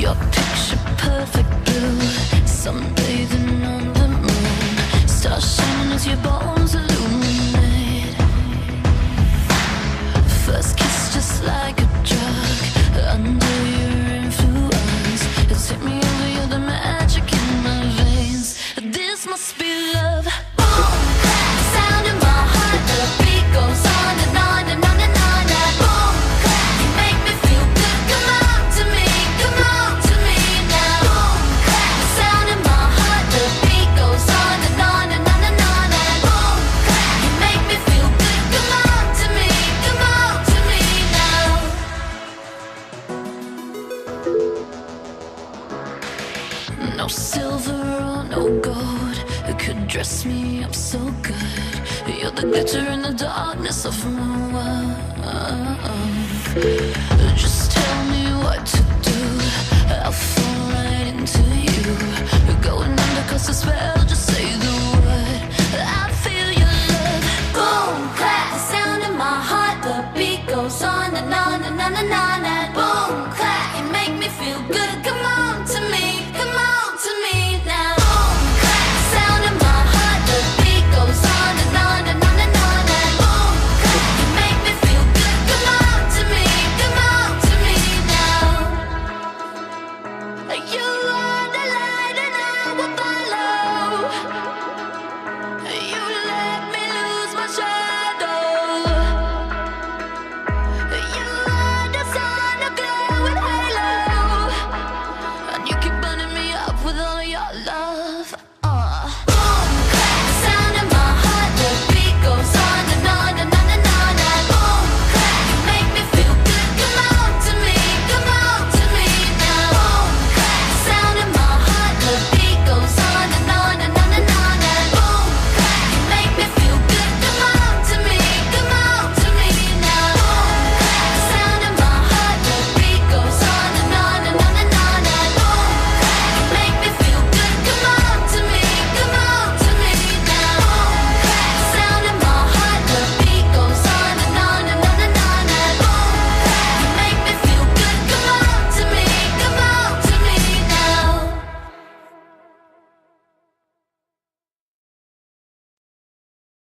Your picture perfect blue, sunbathing on the moon, stars shining as your bones illuminate. First kiss just like a drug, under your influence. It's hit me over, you're the magic in my veins. This must be love. Boom, clap, sound in my heart. The beat goes on and on and on and on. And boom, clap, you make me feel good. Come on to me now. Boom, clap, sound in my heart. The beat goes on and on and on and on. And boom, clap, you make me feel good. Come on to me now. No silver or no gold could dress me up so good. You're the glitter in the darkness of my world. Just tell me what to do, I'll fall right into you. Going under 'cause the spell, just say the word. I feel your love. Boom, clap, the sound in my heart. The beat goes on and on and on and on. And boom, clap, you make me feel good. Come